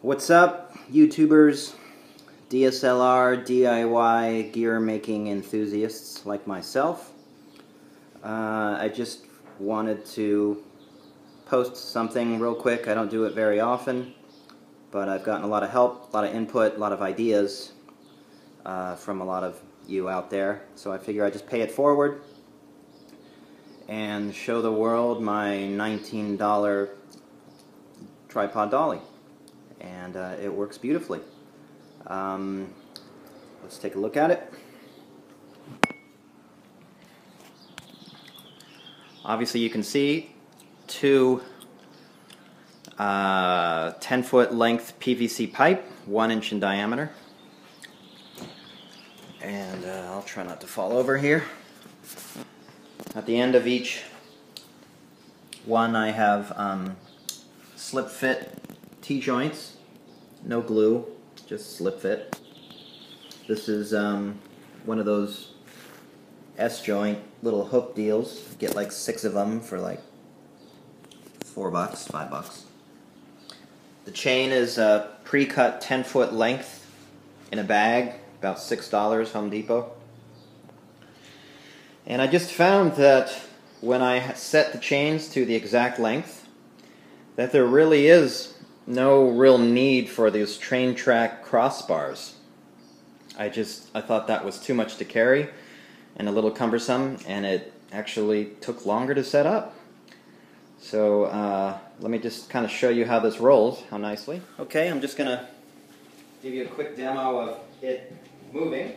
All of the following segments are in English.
What's up, YouTubers, DSLR, DIY gear making enthusiasts like myself? I just wanted to post something real quick. I don't do it very often, but I've gotten a lot of help, a lot of input, a lot of ideas from a lot of you out there. So I figure I just pay it forward and show the world my $19 tripod dolly. And it works beautifully. Let's take a look at it. Obviously you can see two 10-foot length PVC pipe, 1 inch in diameter. And I'll try not to fall over here. At the end of each one I have slip fit T-joints. No glue, just slip fit. This is one of those S-joint little hook deals. You get like 6 of them for like $4, $5. The chain is a pre-cut 10-foot length in a bag, about $6, Home Depot. And I just found that when I set the chains to the exact length, that there really is no real need for these train track crossbars. I thought that was too much to carry and a little cumbersome, and it actually took longer to set up. So let me just kind of show you how this rolls, how nicely. Okay, I'm just gonna give you a quick demo of it moving.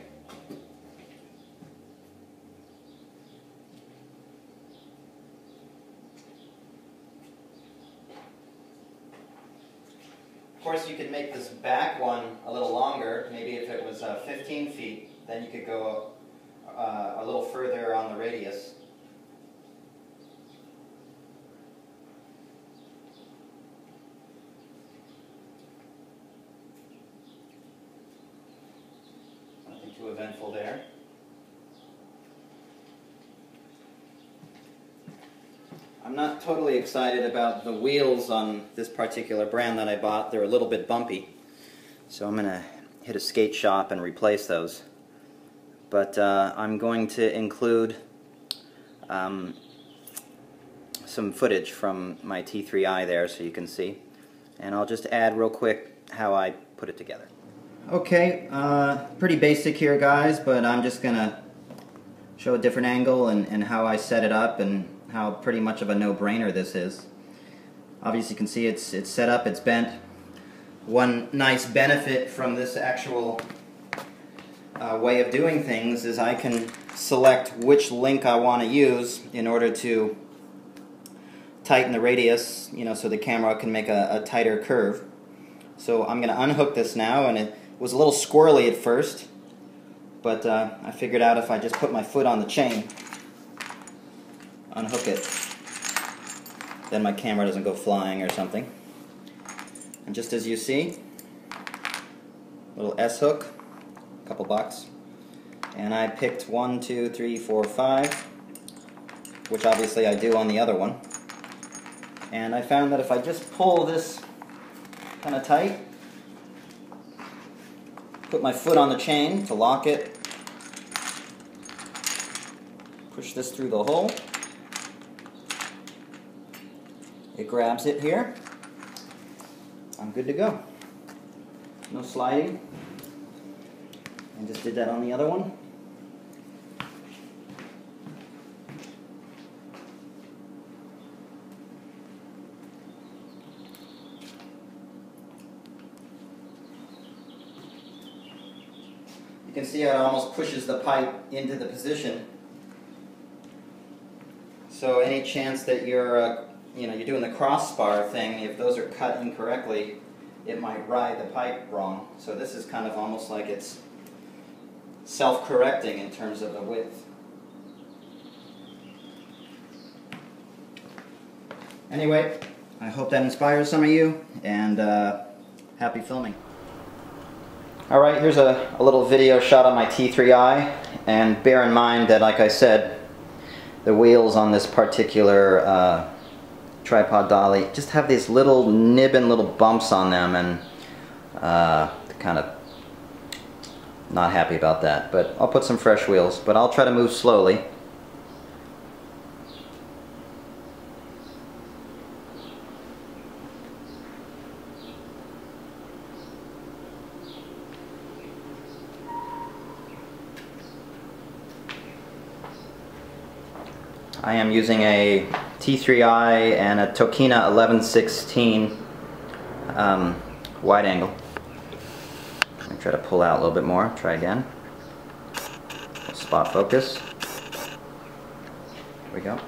Of course, you could make this back one a little longer. Maybe if it was 15 feet, then you could go a little further on the radius. Nothing too eventful there. I'm not totally excited about the wheels on this particular brand that I bought. They're a little bit bumpy, so I'm going to hit a skate shop and replace those. But I'm going to include some footage from my T3i there so you can see. And I'll just add real quick how I put it together. Okay, pretty basic here, guys, but I'm just going to show a different angle and how I set it up and how pretty much of a no-brainer this is. Obviously you can see it's set up, it's bent. One nice benefit from this actual way of doing things is I can select which link I want to use in order to tighten the radius, you know, so the camera can make a tighter curve. So I'm going to unhook this now, and it was a little squirrely at first, but I figured out if I just put my foot on the chain, unhook it, then my camera doesn't go flying or something. And just as you see, little S hook, a couple bucks, and I picked 1, 2, 3, 4, 5, which obviously I do on the other one. And I found that if I just pull this kind of tight, put my foot on the chain to lock it, push this through the hole, it grabs it here. I'm good to go. No sliding. And just did that on the other one. You can see how it almost pushes the pipe into the position. So any chance that you're you're doing the crossbar thing, if those are cut incorrectly, it might ride the pipe wrong. So this is kind of almost like it's self-correcting in terms of the width. Anyway, I hope that inspires some of you, and happy filming. Alright, here's a little video shot on my T3i, and bear in mind that, like I said, the wheels on this particular tripod dolly just have these little nibbin little bumps on them, and Kind of not happy about that, but I'll put some fresh wheels, but I'll try to move slowly. I am using a T3i and a Tokina 1116 wide angle. I'm going to try to pull out a little bit more. Try again. Spot focus. There we go.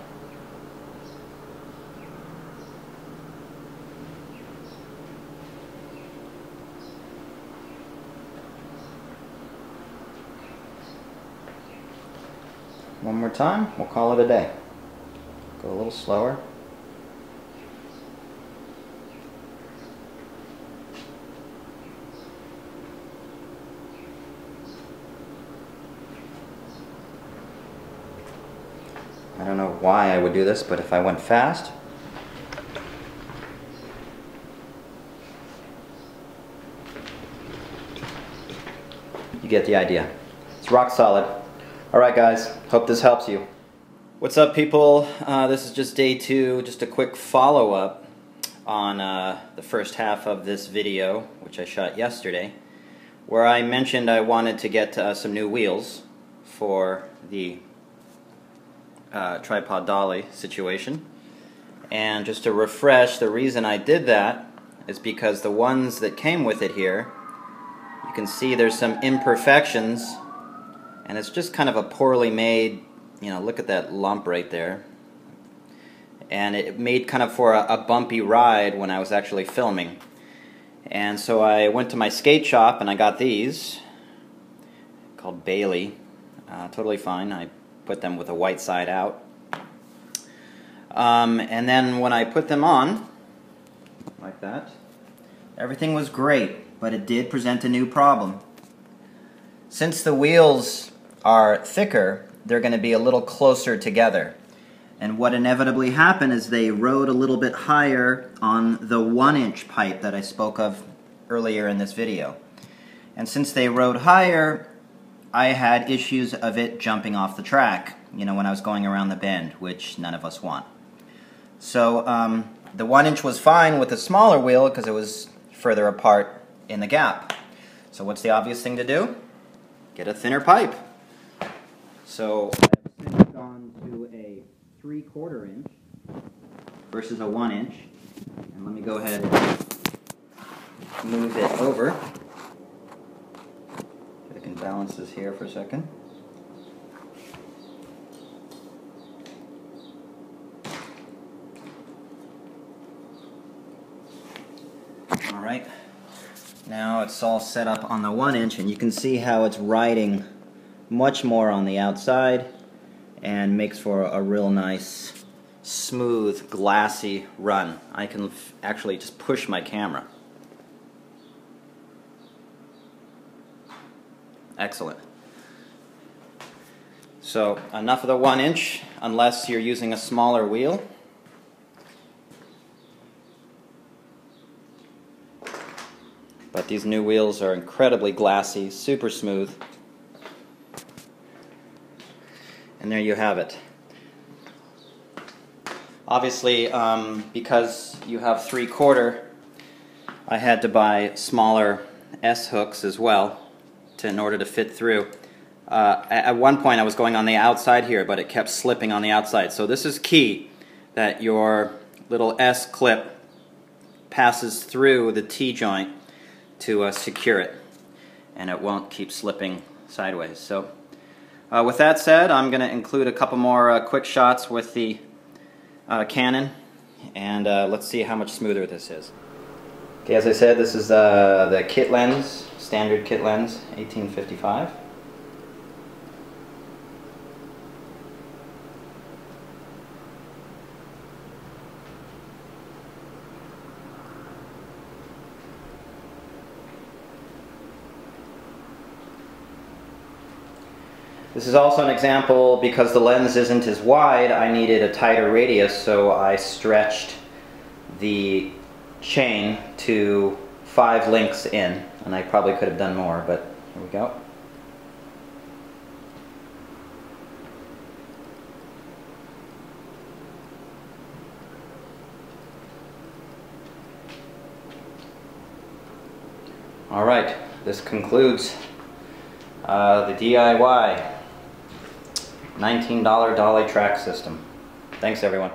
One more time, we'll call it a day. Go a little slower. I don't know why I would do this, but if I went fast, you get the idea. It's rock solid. Alright guys, hope this helps you. What's up people? This is just day 2, just a quick follow-up on the first half of this video, which I shot yesterday, where I mentioned I wanted to get some new wheels for the tripod dolly situation. And just to refresh, the reason I did that is because the ones that came with it here, you can see there's some imperfections, and it's just kind of a poorly made, you know, look at that lump right there. And it made kind of for a bumpy ride when I was actually filming. And so I went to my skate shop and I got these, called Bailey. Totally fine. I put them with a white side out. And then when I put them on, like that, everything was great, but it did present a new problem. Since the wheels are thicker, they're going to be a little closer together. And what inevitably happened is they rode a little bit higher on the 1-inch pipe that I spoke of earlier in this video. And since they rode higher, I had issues of it jumping off the track, you know, when I was going around the bend, which none of us want. So the 1-inch was fine with the smaller wheel because it was further apart in the gap. So what's the obvious thing to do? Get a thinner pipe. So I've since gone to a 3/4 inch versus a 1 inch. And let me go ahead and move it over. I can balance this here for a second. Alright, now it's all set up on the 1 inch, and you can see how it's riding much more on the outside and makes for a real nice, smooth, glassy run. I can actually just push my camera. Excellent. So enough of the 1 inch, unless you're using a smaller wheel. But these new wheels are incredibly glassy, super smooth. And there you have it. Obviously, because you have 3/4, I had to buy smaller S hooks as well in order to fit through. At one point I was going on the outside here, but it kept slipping on the outside. So this is key, that your little S clip passes through the T-joint to secure it, and it won't keep slipping sideways. So with that said, I'm going to include a couple more quick shots with the Canon, and let's see how much smoother this is. Okay, as I said, this is the kit lens, standard kit lens, 1855. This is also an example, because the lens isn't as wide, I needed a tighter radius, so I stretched the chain to 5 links in, and I probably could have done more, but here we go. Alright, this concludes the DIY $19 Dolly track system. Thanks everyone.